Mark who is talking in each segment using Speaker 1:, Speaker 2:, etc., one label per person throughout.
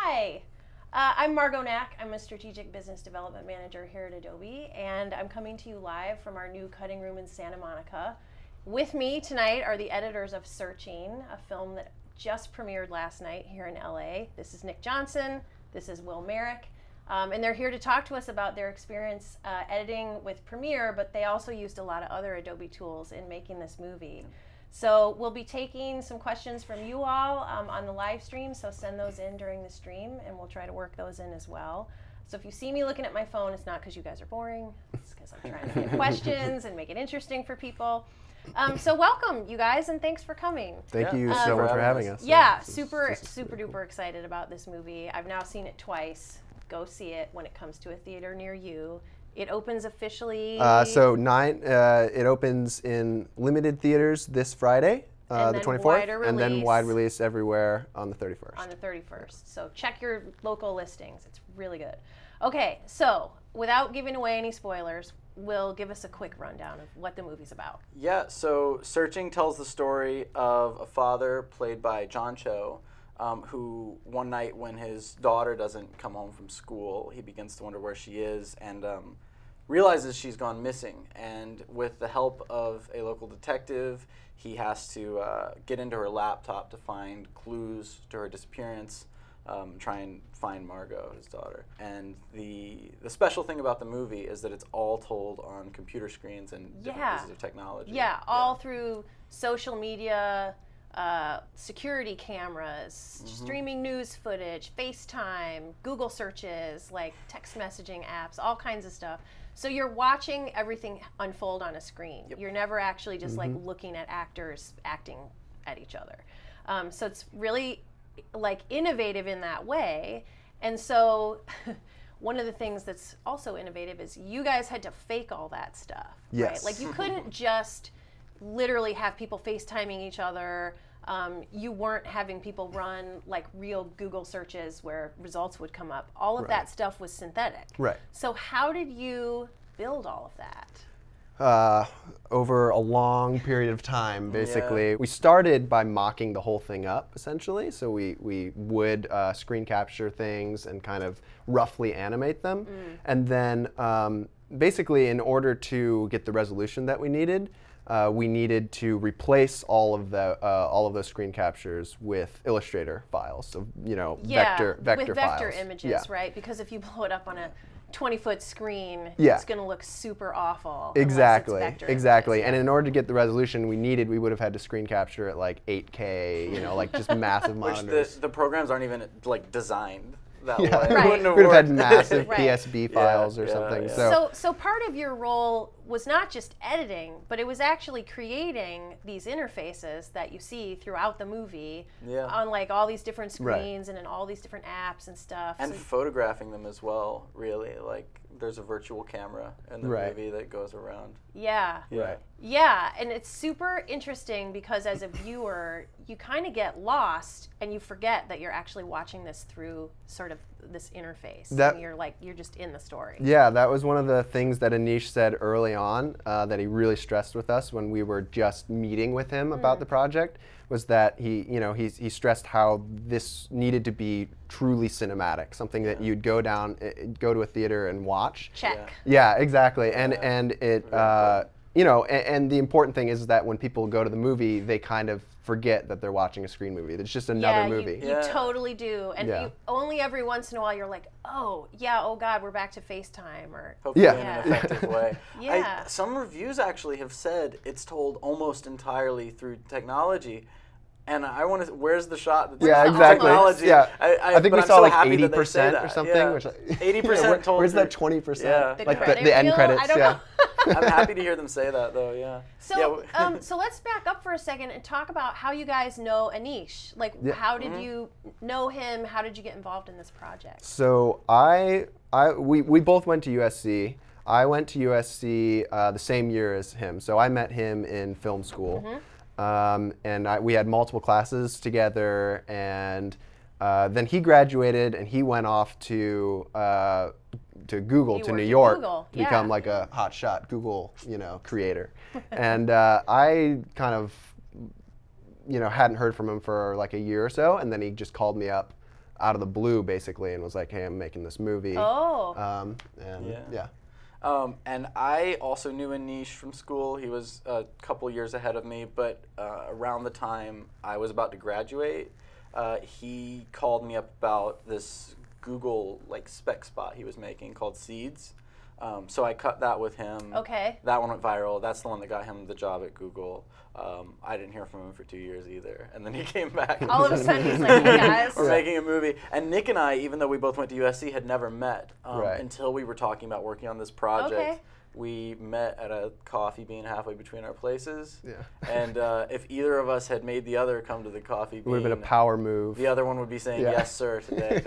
Speaker 1: Hi, I'm Margot Knack. I'm a Strategic Business Development Manager here at Adobe, and I'm coming to you live from our new cutting room in Santa Monica. With me tonight are the editors of Searching, a film that just premiered last night here in LA. This is Nick Johnson, this is Will Merrick, and they're here to talk to us about their experience editing with Premiere, but they also used a lot of other Adobe tools in making this movie. So we'll be taking some questions from you all on the live stream, so send those in during the stream and we'll try to work those in as well. So if you see me looking at my phone, it's not because you guys are boring, it's because I'm trying to get questions and make it interesting for people. So welcome, you guys, and thanks for coming.
Speaker 2: Thank you so much for having us.
Speaker 1: Yeah, super duper excited about this movie. I've now seen it twice. Go see it when it comes to a theater near you. It opens officially.
Speaker 2: It opens in limited theaters this Friday, the 24th, and then wide release everywhere on the 31st.
Speaker 1: On the 31st. So check your local listings. It's really good. Okay, so without giving away any spoilers, Will give us a quick rundown of what the movie's about.
Speaker 3: Yeah, so Searching tells the story of a father played by John Cho, who one night when his daughter doesn't come home from school, he begins to wonder where she is and realizes she's gone missing. And with the help of a local detective, he has to get into her laptop to find clues to her disappearance, try and find Margot, his daughter. And the special thing about the movie is that it's all told on computer screens and different pieces of technology.
Speaker 1: Yeah, all through social media, security cameras, streaming news footage, FaceTime, Google searches, like text messaging apps, all kinds of stuff. So you're watching everything unfold on a screen. Yep. You're never actually just like looking at actors acting at each other. So it's really like innovative in that way. And so one of the things that's also innovative is you guys had to fake all that stuff, right? Like you couldn't just literally have people FaceTiming each other. You weren't having people run like real Google searches where results would come up. All of that stuff was synthetic.
Speaker 2: Right.
Speaker 1: So how did you build all of that?
Speaker 2: Over a long period of time, basically. Yeah. We started by mocking the whole thing up, essentially. So we would screen capture things and kind of roughly animate them. And then basically in order to get the resolution that we needed to replace all of those screen captures with Illustrator files, so vector
Speaker 1: with
Speaker 2: files.
Speaker 1: Vector images, right? Because if you blow it up on a 20-foot screen, it's going to look super awful.
Speaker 2: Exactly.
Speaker 1: Images.
Speaker 2: And in order to get the resolution we needed, we would have had to screen capture at like 8K, like just massive monitors.
Speaker 3: Which the programs aren't even like designed that way.
Speaker 2: We would have had massive PSB files or something.
Speaker 1: Yeah. So part of your role was not just editing, but it was actually creating these interfaces that you see throughout the movie on like all these different screens and in all these different apps and stuff.
Speaker 3: And photographing them as well, really. Like there's a virtual camera in the movie that goes around.
Speaker 1: Yeah. Yeah, and it's super interesting because as a viewer, you kind of get lost and you forget that you're actually watching this through sort of this interface. And you're just in the story.
Speaker 2: Yeah, that was one of the things that Anish said early on that he really stressed with us when we were just meeting with him about the project, was that he stressed how this needed to be truly cinematic, something that you'd go to a theater and watch.
Speaker 1: Check.
Speaker 2: Yeah, exactly. And it and the important thing is that when people go to the movie, they kind of forget that they're watching a screen movie. It's just another movie.
Speaker 1: You totally do. And you, only every once in a while you're like, oh God, we're back to FaceTime, or
Speaker 3: hopefully in an effective way.
Speaker 1: Some
Speaker 3: reviews actually have said it's told almost entirely through technology. And I want to. Where's the shot?
Speaker 2: Exactly.
Speaker 3: Technology.
Speaker 2: Yeah, I think we saw like 80% or something.
Speaker 3: 80% told.
Speaker 2: Where's that 20%?
Speaker 3: Yeah.
Speaker 2: Like the end credits.
Speaker 1: I don't know.
Speaker 3: I'm happy to hear them say that, though. Yeah.
Speaker 1: So, so let's back up for a second and talk about how you guys know Anish. Like, how did you know him? How did you get involved in this project?
Speaker 2: So we both went to USC. I went to USC the same year as him. So I met him in film school. And we had multiple classes together, and then he graduated and he went off to Google, to New York, to become like a hotshot Google, creator. And I kind of, hadn't heard from him for like a year or so, and then he just called me up out of the blue, basically, and was like, "Hey, I'm making this movie."
Speaker 1: Oh.
Speaker 2: And yeah.
Speaker 3: And I also knew Anish from school. He was a couple years ahead of me, but around the time I was about to graduate, he called me up about this Google spec spot he was making called Seeds. So I cut that with him.
Speaker 1: Okay.
Speaker 3: That one went viral. That's the one that got him the job at Google. I didn't hear from him for 2 years either. And then he came back.
Speaker 1: All of a sudden he's like, "Hey guys,
Speaker 3: we're making a movie." And Nick and I, even though we both went to USC, had never met until we were talking about working on this project.
Speaker 1: Okay.
Speaker 3: We met at a coffee bean halfway between our places.
Speaker 2: Yeah.
Speaker 3: And if either of us had made the other come to the coffee bean,
Speaker 2: It would have been a power move.
Speaker 3: the other one would be saying,
Speaker 2: Yeah.
Speaker 3: "Yes, sir," today.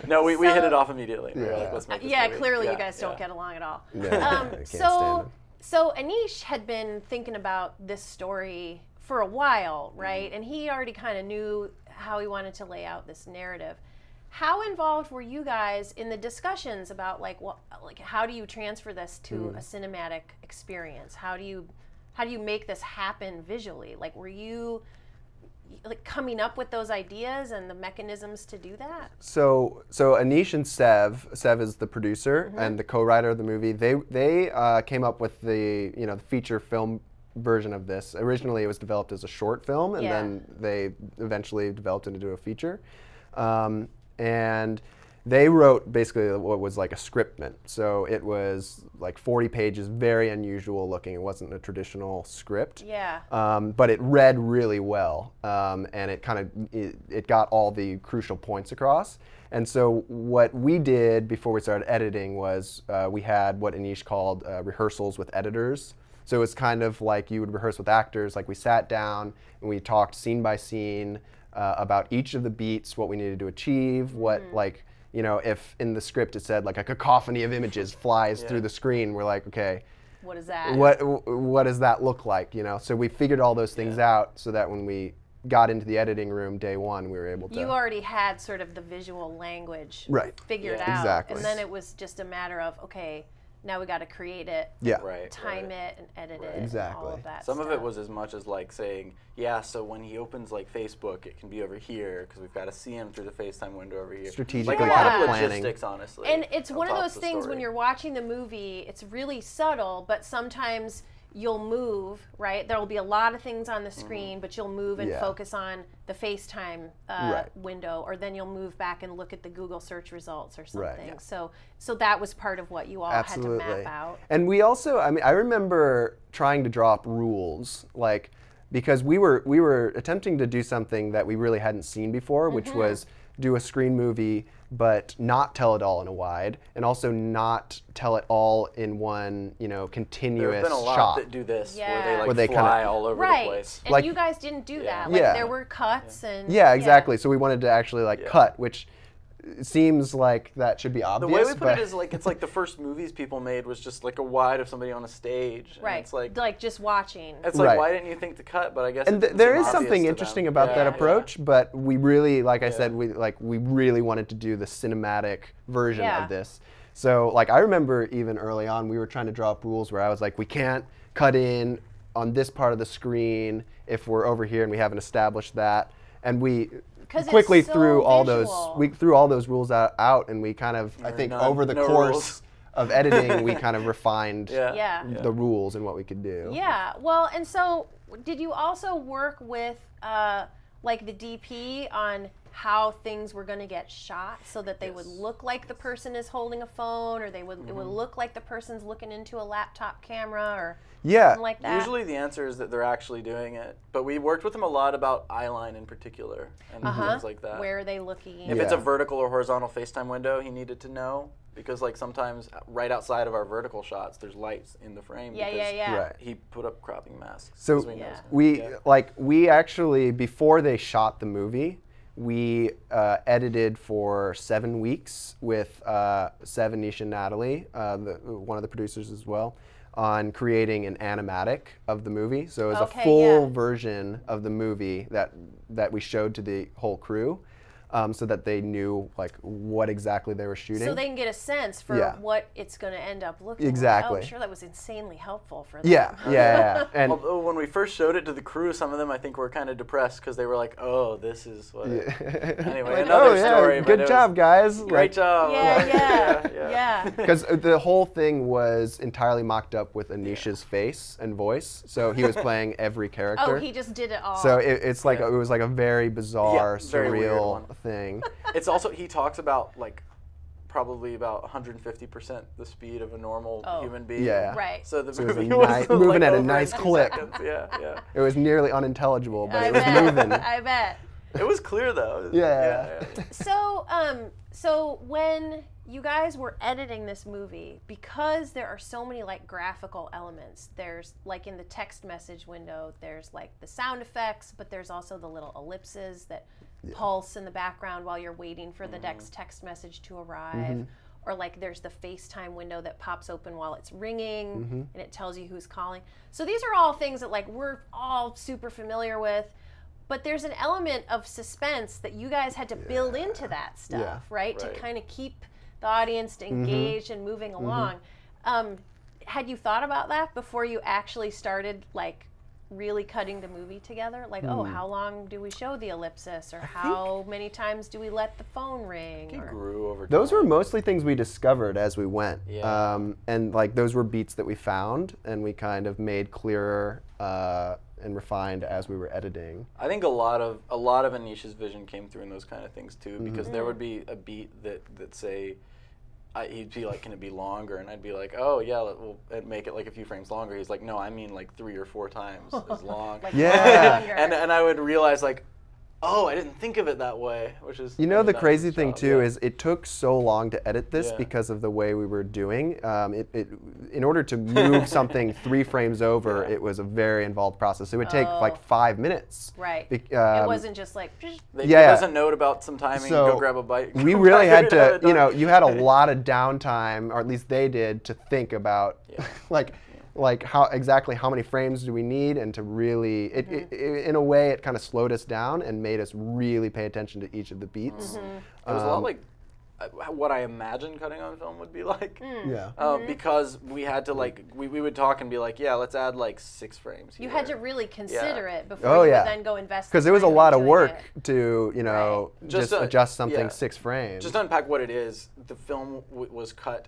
Speaker 3: No, we hit it off immediately. We were like, "Let's make this movie."
Speaker 1: clearly
Speaker 3: Yeah,
Speaker 1: you guys don't
Speaker 3: yeah.
Speaker 1: get along at all."
Speaker 2: Yeah, I can't stand
Speaker 1: So
Speaker 2: him.
Speaker 1: so Anish had been thinking about this story for a while, right? And he already kind of knew how he wanted to lay out this narrative. How involved were you guys in the discussions about how do you transfer this to a cinematic experience? How do you make this happen visually? Like, were you coming up with those ideas and the mechanisms to do that?
Speaker 2: So Anish and Sev is the producer and the co-writer of the movie. They came up with the the feature film version of this. Originally, it was developed as a short film, and then they eventually developed it into a feature. And they wrote basically what was like a scriptment. So it was like 40 pages, very unusual looking. It wasn't a traditional script.
Speaker 1: Yeah.
Speaker 2: But it read really well, and it got all the crucial points across. And so what we did before we started editing was we had what Anish called rehearsals with editors. So it's kind of like you would rehearse with actors. Like we sat down and we talked scene by scene about each of the beats, what we needed to achieve, what if in the script it said like a cacophony of images flies through the screen, we're like, okay,
Speaker 1: what is that?
Speaker 2: What does that look like? So we figured all those things out so that when we got into the editing room day one, we were able to.
Speaker 1: You already had sort of the visual language figured out,
Speaker 2: exactly.
Speaker 1: and then it was just a matter of now we got to create it, time it, and edit it,
Speaker 2: exactly.
Speaker 1: and all of that
Speaker 3: Some
Speaker 1: stuff.
Speaker 3: of it was as much as saying, so when he opens Facebook, it can be over here because we've got to see him through the FaceTime window over here.
Speaker 2: Strategically
Speaker 3: a lot of
Speaker 2: planning.
Speaker 3: logistics, honestly.
Speaker 1: And it's one of
Speaker 3: on top
Speaker 1: those
Speaker 3: the
Speaker 1: things
Speaker 3: story.
Speaker 1: when you're watching the movie, it's really subtle, but sometimes you'll move, right? There'll be a lot of things on the screen, but you'll move and focus on the FaceTime window, or then you'll move back and look at the Google search results or something.
Speaker 2: Right.
Speaker 1: So that was part of what you all had to map out.
Speaker 2: And we also, I remember trying to draw up rules, because we were attempting to do something that we really hadn't seen before, which was do a screen movie, but not tell it all in a wide, and also not tell it all in one, continuous
Speaker 3: There have been a lot
Speaker 2: shot.
Speaker 3: that do this,
Speaker 1: Yeah.
Speaker 3: where they fly all over the place.
Speaker 1: And you guys didn't do that. There were cuts and...
Speaker 2: Yeah, exactly. So we wanted to actually cut, which seems like that should be obvious.
Speaker 3: The way we put it is it's like the first movies people made was just a wide of somebody on a stage.
Speaker 1: Right.
Speaker 3: And it's
Speaker 1: like just watching.
Speaker 3: It's like, why didn't you think to cut? But I guess
Speaker 2: and there is something interesting about that approach, but we really, like I said, we really wanted to do the cinematic version of this. So I remember even early on we were trying to draw up rules where I was like, we can't cut in on this part of the screen if we're over here and we haven't established that. And we quickly threw all those rules out, and we kind of, I think, over the course of editing, we kind of refined the rules and what we could do.
Speaker 1: Yeah. Well, and so did you also work with the DP on how things were going to get shot so that they would look like the person is holding a phone, or it would look like the person's looking into a laptop camera, or something like that?
Speaker 3: Usually the answer is that they're actually doing it, but we worked with them a lot about eyeline in particular and things like that.
Speaker 1: Where are they looking?
Speaker 3: If it's a vertical or horizontal FaceTime window, he needed to know, because sometimes right outside of our vertical shots, there's lights in the frame.
Speaker 1: Right.
Speaker 3: He put up cropping masks.
Speaker 2: So we actually, before they shot the movie, we edited for 7 weeks with Sev, Anish, and Natalie, one of the producers as well, on creating an animatic of the movie. So it was a full version of the movie that we showed to the whole crew. so that they knew like what exactly they were shooting.
Speaker 1: So they can get a sense for what it's going to end up looking
Speaker 2: exactly.
Speaker 1: like. Oh, I'm sure that was insanely helpful for them.
Speaker 2: Yeah. And
Speaker 3: although when we first showed it to the crew, some of them I think were kind of depressed because they were like, "Oh, this is what." Anyway,
Speaker 2: like,
Speaker 3: another story.
Speaker 2: Good job, guys.
Speaker 3: Great job.
Speaker 1: Yeah.
Speaker 2: Because the whole thing was entirely mocked up with Anisha's face and voice, so he was playing every character.
Speaker 1: Oh, he just did it all.
Speaker 2: So it's like it was like a very bizarre,
Speaker 3: very
Speaker 2: surreal thing.
Speaker 3: It's also, he talks about like probably about 150% the speed of a normal human being.
Speaker 2: Yeah.
Speaker 1: Right.
Speaker 3: So the
Speaker 2: So it was
Speaker 3: movie was
Speaker 2: moving
Speaker 3: like
Speaker 2: at a
Speaker 3: over
Speaker 2: nice
Speaker 3: in 2
Speaker 2: clip.
Speaker 3: seconds. Yeah.
Speaker 2: It was nearly unintelligible, but
Speaker 1: I
Speaker 2: it was
Speaker 1: bet.
Speaker 2: moving.
Speaker 1: I bet.
Speaker 3: It was clear though.
Speaker 2: Yeah.
Speaker 1: So when you guys were editing this movie, because there are so many like graphical elements, there's like in the text message window, there's like the sound effects, but there's also the little ellipses that pulse in the background while you're waiting for the next text message to arrive. Or like there's the FaceTime window that pops open while it's ringing and it tells you who's calling. So these are all things that like we're all super familiar with. But there's an element of suspense that you guys had to build into that stuff, right? To kind of keep the audience engaged and moving along. Had you thought about that before you actually started like really cutting the movie together? Like, oh, how long do we show the ellipsis? Or how many times do we let the phone ring?
Speaker 3: It grew over time.
Speaker 2: Those were mostly things we discovered as we went.
Speaker 3: Yeah.
Speaker 2: And like those were beats that we found and we kind of made clearer and refined as we were editing.
Speaker 3: I think a lot of Anisha's vision came through in those kind of things too, because there would be a beat that say, he'd be like, can it be longer? And I'd be like, oh yeah, we'll make it like a few frames longer. He's like, no, I mean like 3 or 4 times as long.
Speaker 1: Like
Speaker 2: Yeah.
Speaker 3: and I would realize like, oh, I didn't think of it that way, which is
Speaker 2: the crazy thing too is it took so long to edit this
Speaker 3: Yeah.
Speaker 2: because of the way we were doing. In order to move something 3 frames over, it was a very involved process. It would take like 5 minutes.
Speaker 1: Right. It wasn't just like.
Speaker 3: They give us a note about some timing,
Speaker 2: So
Speaker 3: go grab a bite.
Speaker 2: we really had to, you had a lot of downtime, or at least they did, to think about like how many frames do we need, and to really, in a way, it kind of slowed us down and made us really pay attention to each of the beats.
Speaker 3: It was a lot like what I imagined cutting on film would be like. Because we had to like, we would talk and be like, yeah, let's add like 6 frames here.
Speaker 1: You had to really consider it before you would then go invest.
Speaker 2: Because it was a lot of work to, just adjust something 6 frames.
Speaker 3: Just to unpack what it is, the film was cut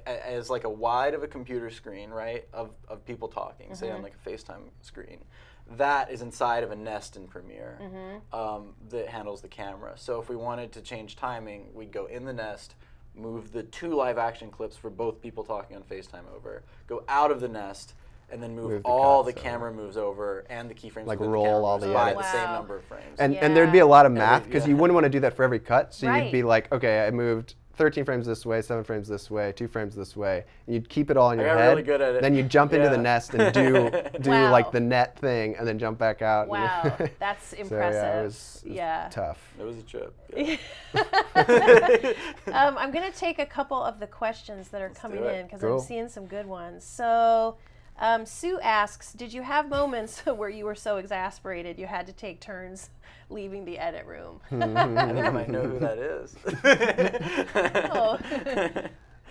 Speaker 3: as like a wide of a computer screen, right, of people talking, say on like a FaceTime screen. That is inside of a Nest in Premiere that handles the camera. So if we wanted to change timing, we'd go in the Nest, move the 2 live action clips for both people talking on FaceTime over, go out of the Nest, and then move all the camera moves over and the keyframes
Speaker 2: like
Speaker 3: within
Speaker 2: roll
Speaker 3: the camera
Speaker 2: all the
Speaker 3: by
Speaker 2: edits.
Speaker 3: the same number of frames.
Speaker 2: And there'd be a lot of math, because
Speaker 3: yeah.
Speaker 2: you wouldn't want to do that for every cut. So
Speaker 1: Right.
Speaker 2: you'd be like, okay, I moved 13 frames this way, 7 frames this way, 2 frames this way. And you'd keep it all in your
Speaker 3: got
Speaker 2: head.
Speaker 3: really good at it.
Speaker 2: Then you'd jump into the Nest and do
Speaker 1: Wow.
Speaker 2: like the net thing, and then jump back out.
Speaker 1: Wow, that's impressive.
Speaker 2: So, it was tough.
Speaker 3: It was a trip. Yeah.
Speaker 1: I'm going to take a couple of the questions that are coming
Speaker 3: do it.
Speaker 1: in, because
Speaker 2: Cool.
Speaker 1: I'm seeing some good ones. So Sue asks, did you have moments where you were so exasperated you had to take turns leaving the edit room?
Speaker 3: I think I might know who that is.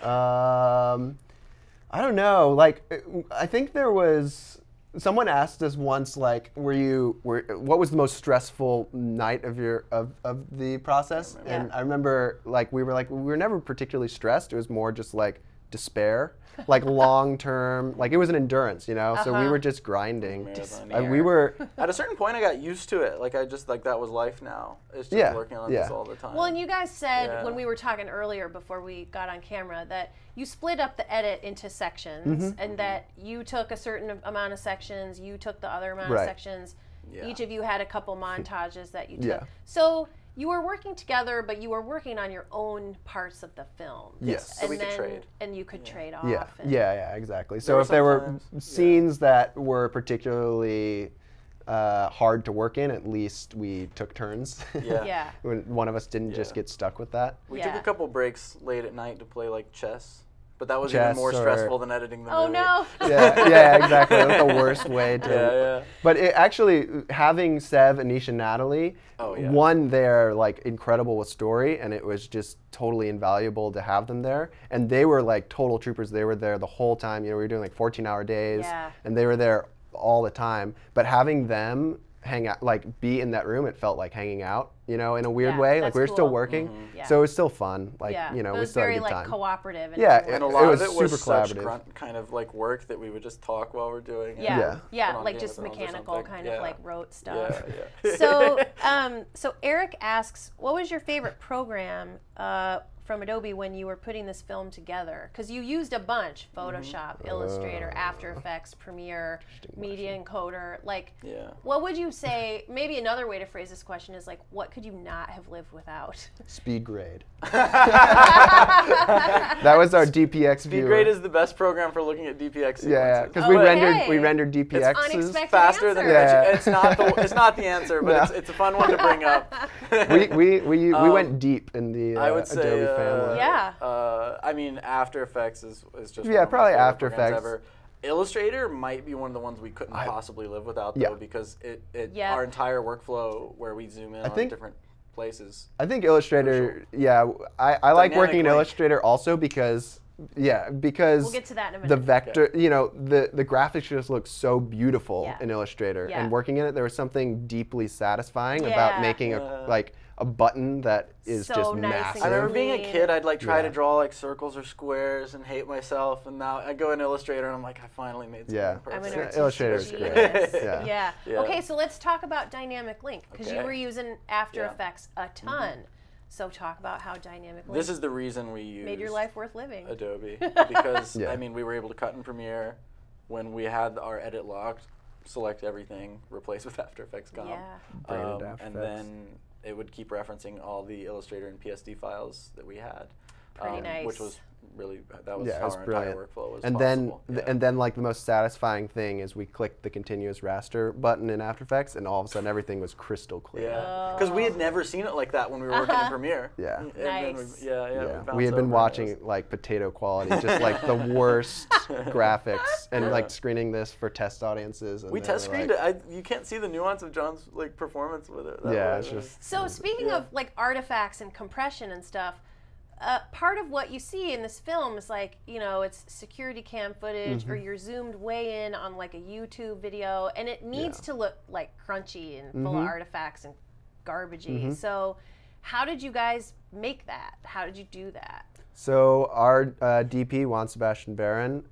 Speaker 2: I don't know. Like, I think there was someone asked us once, like, what was the most stressful night of the process? And I remember, like, we were never particularly stressed. It was more just like despair, like long term. Like, it was an endurance, So we were just grinding. We were
Speaker 3: at a certain point. I got used to it. Like, I just like that was life now. It's just working on this all the time.
Speaker 1: Well, and you guys said when we were talking earlier before we got on camera that you split up the edit into sections, and that you took a certain amount of sections, you took the other amount of sections. Yeah. Each of you had a couple montages that you took.
Speaker 2: Yeah.
Speaker 1: So you were working together, but you were working on your own parts of the film.
Speaker 2: Yes.
Speaker 3: So we could trade.
Speaker 1: And you could trade off.
Speaker 2: Yeah, exactly. So if there were scenes that were particularly hard to work in, at least we took turns.
Speaker 3: Yeah.
Speaker 2: When one of us didn't just get stuck with that.
Speaker 3: We took a couple breaks late at night to play like chess, but that was
Speaker 2: chess
Speaker 3: even more
Speaker 2: or-
Speaker 3: stressful than editing the
Speaker 1: Oh
Speaker 3: movie.
Speaker 1: no.
Speaker 2: Yeah, exactly. That's the worst way to.
Speaker 3: Yeah.
Speaker 2: But actually, having Sev, Anisha, and Natalie,
Speaker 3: Oh, yeah.
Speaker 2: one, they're like incredible with story, and it was just totally invaluable to have them there. And they were like total troopers. They were there the whole time. You know, we were doing like 14-hour days,
Speaker 1: Yeah.
Speaker 2: and they were there all the time. But having them hang out, like be in that room, it felt like hanging out, you know, in a weird
Speaker 1: Yeah,
Speaker 2: way. Like
Speaker 1: that's
Speaker 2: we were still
Speaker 1: cool.
Speaker 2: working,
Speaker 1: Yeah.
Speaker 2: so it was still fun. Like
Speaker 1: Yeah.
Speaker 2: you know,
Speaker 1: it
Speaker 2: we
Speaker 1: was
Speaker 2: still had
Speaker 1: very
Speaker 2: a good
Speaker 1: like
Speaker 2: time.
Speaker 1: cooperative. And
Speaker 2: Yeah,
Speaker 1: everyone
Speaker 3: And a
Speaker 1: was-
Speaker 3: lot
Speaker 2: was
Speaker 3: of it was
Speaker 2: super
Speaker 3: such
Speaker 2: collaborative.
Speaker 3: grunt kind of like work that we would just talk while we're doing it.
Speaker 1: Yeah,
Speaker 2: Yeah.
Speaker 3: Put on
Speaker 1: like
Speaker 3: Game
Speaker 1: just
Speaker 3: of Thrones or
Speaker 1: mechanical
Speaker 3: something.
Speaker 1: kind
Speaker 3: Yeah.
Speaker 1: of like rote stuff.
Speaker 3: Yeah.
Speaker 1: So Eric asks, what was your favorite program from Adobe when you were putting this film together? Because you used a bunch: Photoshop, Illustrator, After Effects, Premiere, Media Encoder. Like,
Speaker 3: Yeah.
Speaker 1: what would you say? Maybe another way to phrase this question is like, what could you not have lived without?
Speaker 2: Speed grade. That was our DPX viewer.
Speaker 3: SpeedGrade is the best program for looking at DPX sequences.
Speaker 2: Yeah, because
Speaker 1: Oh,
Speaker 2: we
Speaker 1: okay.
Speaker 2: rendered DPXs.
Speaker 1: Unexpected
Speaker 3: Faster than
Speaker 1: answer.
Speaker 2: Yeah.
Speaker 3: it's not the answer, but
Speaker 2: No.
Speaker 3: it's a fun one to bring up.
Speaker 2: we went deep in the
Speaker 3: I would say,
Speaker 2: Adobe family.
Speaker 1: Yeah.
Speaker 3: I mean, After Effects is just
Speaker 2: Yeah,
Speaker 3: one of my
Speaker 2: probably
Speaker 3: favorite
Speaker 2: After
Speaker 3: programs
Speaker 2: Effects.
Speaker 3: ever. Illustrator might be one of the ones we couldn't possibly live without, though,
Speaker 2: Yeah.
Speaker 3: because it
Speaker 1: Yeah.
Speaker 3: our entire workflow where we zoom in on
Speaker 2: think-
Speaker 3: different places.
Speaker 2: I think Illustrator. Yeah, I like working in
Speaker 3: Dynamic link.
Speaker 2: Illustrator also because because
Speaker 1: We'll get to that in a
Speaker 2: the
Speaker 1: minute.
Speaker 2: vector, you know, the graphics just look so beautiful
Speaker 1: Yeah.
Speaker 2: in Illustrator,
Speaker 1: Yeah.
Speaker 2: and working in it, there was something deeply satisfying
Speaker 1: Yeah.
Speaker 2: about making
Speaker 3: Yeah.
Speaker 2: a button that is
Speaker 1: So
Speaker 2: just
Speaker 1: nice and
Speaker 2: massive.
Speaker 3: I remember being a
Speaker 1: Clean.
Speaker 3: kid, I'd like try
Speaker 2: Yeah.
Speaker 3: to draw like circles or squares and hate myself, and now I go in Illustrator and I'm like, I finally made something
Speaker 2: Yeah.
Speaker 1: I'm
Speaker 3: perfect.
Speaker 1: an artistic
Speaker 2: Illustrator's great.
Speaker 1: genius.
Speaker 2: Yeah.
Speaker 1: Yeah.
Speaker 3: Yeah.
Speaker 1: Okay, so let's talk about Dynamic Link because you
Speaker 3: Okay.
Speaker 1: were using After
Speaker 3: Yeah.
Speaker 1: Effects a ton. So talk about how Dynamic Link
Speaker 3: This is the reason we use
Speaker 1: made your life worth living.
Speaker 3: Adobe, because
Speaker 2: Yeah.
Speaker 3: I mean, we were able to cut in Premiere when we had our edit locked, select everything, replace with After Effects comp,
Speaker 1: Yeah.
Speaker 2: Bring it into After
Speaker 3: and
Speaker 2: Effects.
Speaker 3: then it would keep referencing all the Illustrator and PSD files that we had,
Speaker 1: Pretty nice.
Speaker 3: which was really that was
Speaker 2: Yeah, it
Speaker 3: how
Speaker 2: was
Speaker 3: our
Speaker 2: brilliant.
Speaker 3: entire workflow was
Speaker 2: And
Speaker 3: possible.
Speaker 2: then like the most satisfying thing is we clicked the continuous raster button in After Effects, and all of a sudden everything was crystal clear.
Speaker 3: Yeah, because we had never seen it like that when we were working in Premiere.
Speaker 2: Yeah.
Speaker 3: And then
Speaker 1: Nice.
Speaker 3: we
Speaker 2: We had been
Speaker 3: bounced
Speaker 2: watching
Speaker 3: over
Speaker 2: like potato quality, just like the worst graphics, and like screening this for test audiences. And
Speaker 3: We
Speaker 2: they
Speaker 3: test
Speaker 2: were
Speaker 3: screened
Speaker 2: like,
Speaker 3: it. You can't see the nuance of John's like performance with it. That
Speaker 2: Yeah,
Speaker 3: way.
Speaker 2: it's just
Speaker 1: So speaking
Speaker 3: Yeah.
Speaker 1: of like artifacts and compression and stuff, part of what you see in this film is like, you know, it's security cam footage or you're zoomed way in on like a YouTube video, and it needs to look like crunchy and full of artifacts and garbagey. So how did you guys make that? How did you do that?
Speaker 2: So our DP, Juan Sebastian Barron,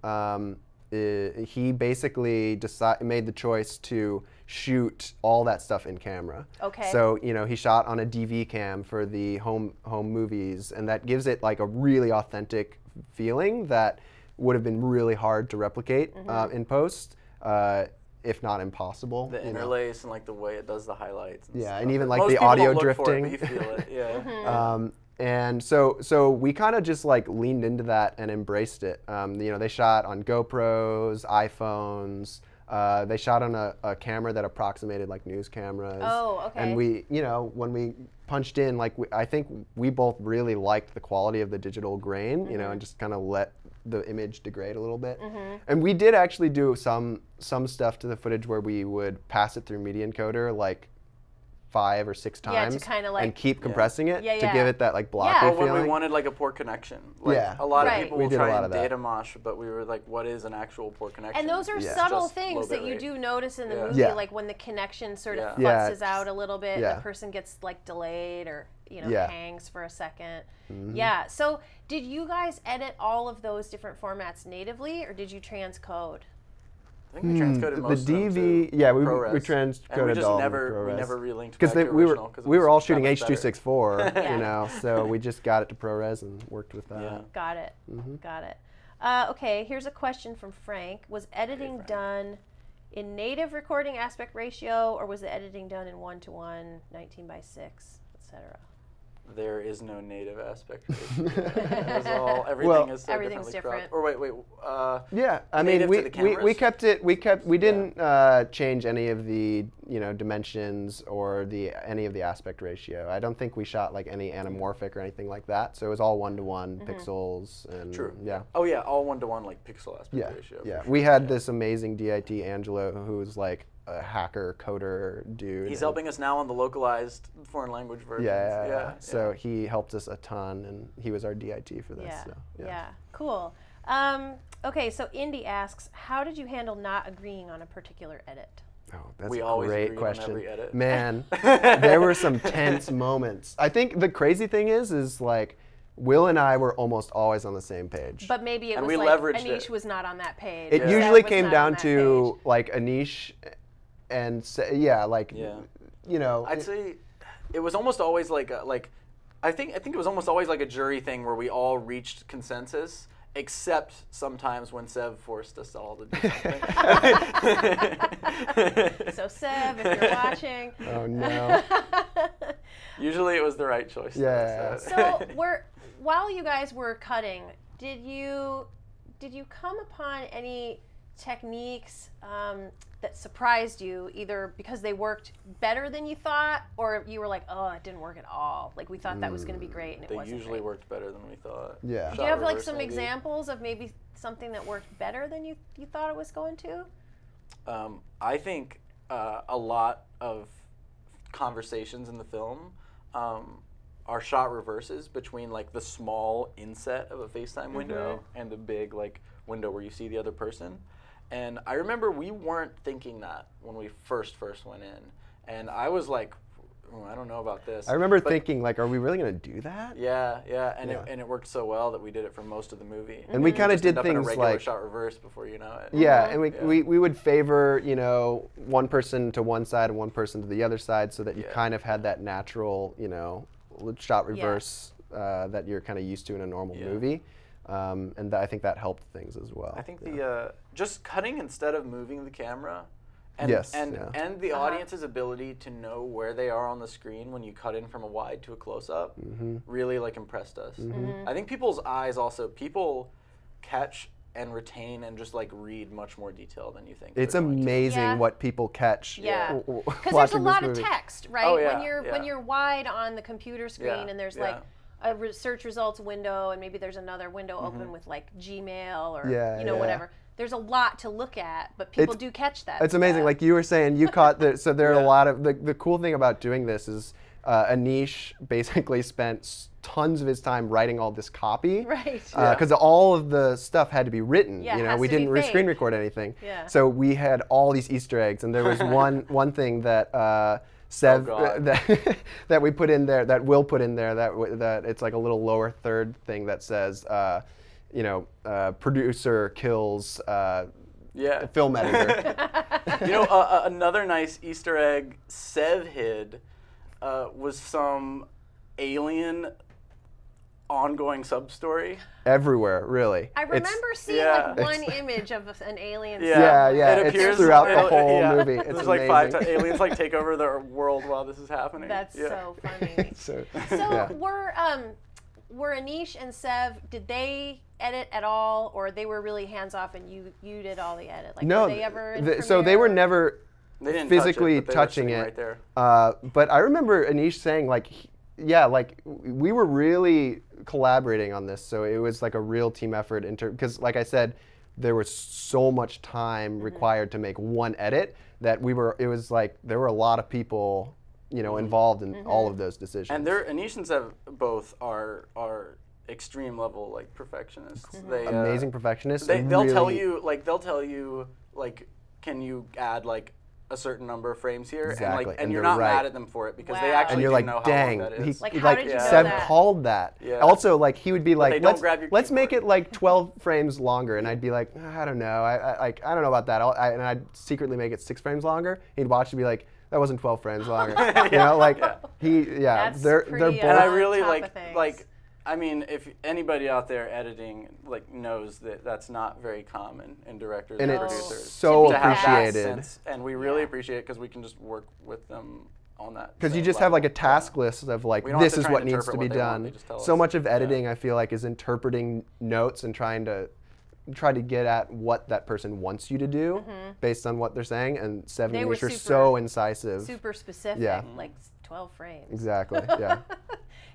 Speaker 2: he basically made the choice to shoot all that stuff in camera.
Speaker 1: Okay.
Speaker 2: So you know he shot on a DV cam for the home movies, and that gives it like a really authentic feeling that would have been really hard to replicate in post, if not impossible.
Speaker 3: The
Speaker 2: you know.
Speaker 3: interlace and like the way it does the highlights. And
Speaker 2: Yeah,
Speaker 3: stuff.
Speaker 2: and even,
Speaker 3: That
Speaker 2: like,
Speaker 3: most
Speaker 2: the
Speaker 3: people
Speaker 2: audio
Speaker 3: don't look for it,
Speaker 2: drifting.
Speaker 3: but you feel it. Yeah.
Speaker 2: And so we kind of just like leaned into that and embraced it. You know, they shot on GoPros, iPhones. They shot on a camera that approximated like news cameras.
Speaker 1: Oh, okay.
Speaker 2: And we, you know, when we punched in, like I think we both really liked the quality of the digital grain, you know, and just kind of let the image degrade a little bit. And we did actually do some stuff to the footage where we would pass it through Media Encoder like 5 or 6
Speaker 1: Yeah, to
Speaker 2: times
Speaker 1: kinda, like-
Speaker 2: and keep compressing it
Speaker 1: Yeah,
Speaker 2: to
Speaker 1: yeah.
Speaker 2: give it that like blocky
Speaker 1: Yeah.
Speaker 3: Or when
Speaker 2: feeling.
Speaker 3: we wanted like a poor connection. Like,
Speaker 2: Yeah.
Speaker 3: A lot
Speaker 1: Right.
Speaker 3: of people
Speaker 2: We
Speaker 3: will
Speaker 2: did a
Speaker 3: try
Speaker 2: lot
Speaker 3: and
Speaker 2: of that.
Speaker 3: data mosh, but we were like, what is an actual poor connection?
Speaker 1: And those are
Speaker 2: Yeah.
Speaker 1: subtle
Speaker 3: Just
Speaker 1: things
Speaker 3: low
Speaker 1: that
Speaker 3: bit
Speaker 1: you
Speaker 3: rate.
Speaker 1: do notice in the
Speaker 3: Yeah.
Speaker 1: movie,
Speaker 2: Yeah.
Speaker 1: like when the connection sort of
Speaker 3: Yeah.
Speaker 1: futzes out a little bit,
Speaker 2: Yeah.
Speaker 1: the person gets like delayed or, you know,
Speaker 2: Yeah.
Speaker 1: hangs for a second. Yeah. So did you guys edit all of those different formats natively, or did you transcode?
Speaker 3: I think we transcoded
Speaker 2: the
Speaker 3: most of them
Speaker 2: DV,
Speaker 3: to
Speaker 2: yeah, we
Speaker 3: ProRes.
Speaker 2: transcoded
Speaker 3: And we just
Speaker 2: all of them
Speaker 3: never,
Speaker 2: to
Speaker 3: we
Speaker 2: ProRes.
Speaker 3: never relinked
Speaker 2: Because
Speaker 3: back to
Speaker 2: we
Speaker 3: original, 'cause it
Speaker 2: were
Speaker 3: was
Speaker 2: all
Speaker 3: that
Speaker 2: shooting
Speaker 3: much better.
Speaker 2: H.264,
Speaker 1: Yeah.
Speaker 2: you know, so we just got it to ProRes and worked with that.
Speaker 3: Yeah.
Speaker 1: Got it. Got it. Okay, here's a question from Frank. Was editing
Speaker 3: Frank.
Speaker 1: done in native recording aspect ratio, or was the editing done in 1:1, 19:6, etc.?
Speaker 3: There is no native aspect ratio. It was all, everything is so
Speaker 1: everything's
Speaker 3: differently
Speaker 1: different.
Speaker 3: Or wait.
Speaker 2: Yeah, I mean,
Speaker 3: native to the
Speaker 2: we
Speaker 3: cameras?
Speaker 2: kept it. We didn't change any of the dimensions or any of the aspect ratio. I don't think we shot like any anamorphic or anything like that. So it was all 1:1 pixels and
Speaker 3: True.
Speaker 2: yeah.
Speaker 3: Oh yeah, all 1:1 like pixel aspect
Speaker 2: Yeah,
Speaker 3: ratio.
Speaker 2: yeah.
Speaker 3: for sure.
Speaker 2: We had this amazing DIT Angelo who's like a hacker coder dude.
Speaker 3: He's
Speaker 2: and-
Speaker 3: helping us now on the localized foreign language versions.
Speaker 2: Yeah. So he helped us a ton, and he was our DIT for this.
Speaker 1: Yeah.
Speaker 2: So,
Speaker 1: Yeah. Cool. Okay, so Indy asks, how did you handle not agreeing on a particular edit?
Speaker 2: Oh, that's
Speaker 3: We
Speaker 2: a
Speaker 3: always
Speaker 2: great
Speaker 3: agreed on
Speaker 2: question.
Speaker 3: every edit.
Speaker 2: Man, there were some tense moments. I think the crazy thing is like, Will and I were almost always on the same page.
Speaker 1: But maybe it
Speaker 3: And
Speaker 1: was
Speaker 3: we
Speaker 1: like
Speaker 3: leveraged
Speaker 1: Anish
Speaker 3: it.
Speaker 1: was not on that page.
Speaker 2: It
Speaker 1: or
Speaker 2: usually
Speaker 1: Seb was
Speaker 2: came
Speaker 1: not
Speaker 2: down
Speaker 1: on that
Speaker 2: to
Speaker 1: page.
Speaker 2: like Anish and like you know.
Speaker 3: I'd say it was almost always like I think it was almost always like a jury thing where we all reached consensus, except sometimes when Sev forced us all to do something.
Speaker 1: So Seb, if you're watching.
Speaker 2: Oh no.
Speaker 3: Usually it was the right choice. though,
Speaker 2: Yeah.
Speaker 1: So while you guys were cutting, did you come upon any techniques that surprised you, either because they worked better than you thought, or you were like, oh, it didn't work at all? Like we thought that was going to be great, and it
Speaker 3: They
Speaker 1: wasn't.
Speaker 3: usually
Speaker 1: great.
Speaker 3: worked better than we thought.
Speaker 2: Yeah.
Speaker 1: Do you have like
Speaker 3: reverse,
Speaker 1: some
Speaker 3: maybe.
Speaker 1: examples of maybe something that worked better than you thought it was going to?
Speaker 3: I think a lot of conversations in the film are shot reverses between like the small inset of a FaceTime window and the big like window where you see the other person. And I remember we weren't thinking that when we first went in, and I was like, oh, I don't know about this.
Speaker 2: I remember
Speaker 3: But-
Speaker 2: thinking like, are we really gonna do that?
Speaker 3: Yeah, and
Speaker 2: Yeah.
Speaker 3: it worked so well that we did it for most of the movie.
Speaker 2: And we kind of
Speaker 3: Just
Speaker 2: did
Speaker 3: end up in a
Speaker 2: things
Speaker 3: regular
Speaker 2: like
Speaker 3: shot reverse before you know it.
Speaker 2: yeah, and
Speaker 3: Yeah.
Speaker 2: we would favor one person to one side and one person to the other side, so that you kind of had that natural shot reverse that you're kind of used to in a normal movie, and I think that helped things as well.
Speaker 3: I think the just cutting instead of moving the camera, and
Speaker 2: Yes,
Speaker 3: and
Speaker 2: yeah.
Speaker 3: and the audience's ability to know where they are on the screen when you cut in from a wide to a close up really like impressed us. I think people's eyes also people catch and retain and just like read much more detail than you think.
Speaker 2: It's
Speaker 3: they're going to.
Speaker 2: amazing
Speaker 1: Yeah.
Speaker 2: what people catch.
Speaker 1: Yeah.
Speaker 2: Because
Speaker 1: Because there's a lot of text, right?
Speaker 3: Oh,
Speaker 1: when
Speaker 3: yeah.
Speaker 1: you're wide on the computer screen,
Speaker 3: Yeah,
Speaker 1: and there's
Speaker 3: yeah.
Speaker 1: like a search results window, and maybe there's another window open with like Gmail or
Speaker 2: Yeah.
Speaker 1: whatever. There's a lot to look at, but people do catch that.
Speaker 2: It's amazing.
Speaker 1: Yeah.
Speaker 2: Like you were saying, you caught so there are a lot of the cool thing about doing this is Anish basically spent tons of his time writing all this copy,
Speaker 1: Right.
Speaker 2: Because all of the stuff had to be written.
Speaker 1: Yeah, it has
Speaker 2: we
Speaker 1: to be
Speaker 2: didn't screen
Speaker 1: fake.
Speaker 2: record anything.
Speaker 1: Yeah.
Speaker 2: So we had all these Easter eggs, and there was one thing that. Sev,
Speaker 3: God.
Speaker 2: that we put in there, that Will put in there, that it's like a little lower third thing that says, producer kills film editor.
Speaker 3: Another nice Easter egg Sev hid was some alien ongoing sub-story.
Speaker 2: Everywhere, really.
Speaker 1: I remember seeing
Speaker 3: yeah.
Speaker 1: like one image of an alien.
Speaker 2: Yeah, yeah,
Speaker 3: It
Speaker 2: it's
Speaker 3: appears
Speaker 2: throughout the
Speaker 3: it-
Speaker 2: whole
Speaker 3: yeah.
Speaker 2: movie. It's
Speaker 3: There's like 5
Speaker 2: amazing.
Speaker 3: aliens like take over the world while this is happening.
Speaker 1: That's
Speaker 3: yeah.
Speaker 1: so funny.
Speaker 2: So,
Speaker 1: So
Speaker 2: yeah.
Speaker 1: were Anish and Sev, did they edit at all, or they were really hands off and you did all the edit? Like,
Speaker 2: No,
Speaker 1: were they ever in
Speaker 2: so they were
Speaker 1: Premiere?
Speaker 2: never
Speaker 3: They didn't
Speaker 2: physically
Speaker 3: touch it, but they were
Speaker 2: touching
Speaker 3: sitting
Speaker 2: it.
Speaker 3: right there.
Speaker 2: But I remember Anish saying like, we were really collaborating on this, so it was like a real team effort. Because like I said, there was so much time required to make one edit that it was like there were a lot of people, involved in all of those decisions.
Speaker 3: And Anish and Sev both are extreme level like perfectionists. They
Speaker 2: amazing perfectionists. and
Speaker 3: they'll
Speaker 2: really,
Speaker 3: tell you like can you add like a certain number of frames here
Speaker 2: Exactly,
Speaker 3: and
Speaker 2: and
Speaker 3: you're
Speaker 2: they're
Speaker 3: not
Speaker 2: right.
Speaker 3: mad at them for it because they
Speaker 1: Wow.
Speaker 3: actually
Speaker 2: and you're
Speaker 3: do
Speaker 2: like,
Speaker 3: know how
Speaker 2: dang,
Speaker 3: long that is.
Speaker 1: Like, how did you know
Speaker 2: Sev
Speaker 1: that?
Speaker 2: called that.
Speaker 3: Yeah.
Speaker 2: Also, like he would be
Speaker 3: they
Speaker 2: like,
Speaker 3: don't grab your
Speaker 2: let's make
Speaker 3: keyboard."
Speaker 2: it like 12 frames longer, and I'd be like, I don't know, I don't know about that. And I'd secretly make it 6 frames longer. He'd watch and be like, that wasn't 12 frames longer.
Speaker 1: That's
Speaker 2: they're
Speaker 1: pretty,
Speaker 2: both.
Speaker 3: And I
Speaker 1: on
Speaker 3: really
Speaker 1: top of things.
Speaker 3: like I mean, if anybody out there editing like knows that that's not very common in directors
Speaker 2: And
Speaker 3: and
Speaker 2: it's
Speaker 3: producers.
Speaker 2: so
Speaker 1: To have that
Speaker 2: appreciated.
Speaker 3: sense, and we really appreciate it because we can just work with them on that.
Speaker 2: Because you
Speaker 3: same
Speaker 2: just have like a
Speaker 3: level.
Speaker 2: task list of like,
Speaker 3: We don't have
Speaker 2: this
Speaker 3: to
Speaker 2: is
Speaker 3: try
Speaker 2: what
Speaker 3: and
Speaker 2: needs to
Speaker 3: interpret
Speaker 2: be
Speaker 3: what they want,
Speaker 2: done.
Speaker 3: they just tell
Speaker 2: So
Speaker 3: us.
Speaker 2: much of
Speaker 3: Yeah.
Speaker 2: editing, I feel like, is interpreting notes and trying to get at what that person wants you to do based on what they're saying. And 7
Speaker 1: They were
Speaker 2: English are
Speaker 1: super-
Speaker 2: so incisive.
Speaker 1: Super specific,
Speaker 2: Yeah.
Speaker 1: like 12 frames.
Speaker 2: Exactly. Yeah.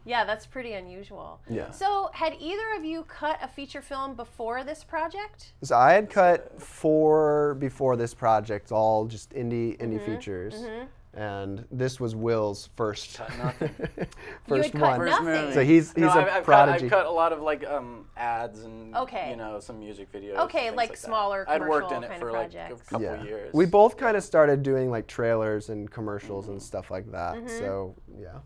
Speaker 1: Yeah, that's pretty unusual.
Speaker 2: Yeah.
Speaker 1: So, had either of you cut a feature film before this project?
Speaker 2: So I had cut 4 before this project, all just indie features. And this was Will's first
Speaker 3: Cut nothing.
Speaker 1: You had
Speaker 2: first
Speaker 1: cut
Speaker 2: one.
Speaker 1: nothing.
Speaker 2: So he's
Speaker 3: No,
Speaker 2: a
Speaker 3: I've
Speaker 2: prodigy.
Speaker 3: cut a lot of like ads and
Speaker 1: Okay.
Speaker 3: you know, some music videos.
Speaker 1: Okay,
Speaker 3: and things
Speaker 1: like
Speaker 3: that.
Speaker 1: smaller
Speaker 3: I'd worked
Speaker 1: commercial
Speaker 3: in it
Speaker 1: kind
Speaker 3: for
Speaker 1: of
Speaker 3: like a
Speaker 1: projects.
Speaker 3: couple
Speaker 2: Yeah.
Speaker 3: years.
Speaker 2: We both kind of started doing like trailers and commercials and stuff like that. So yeah.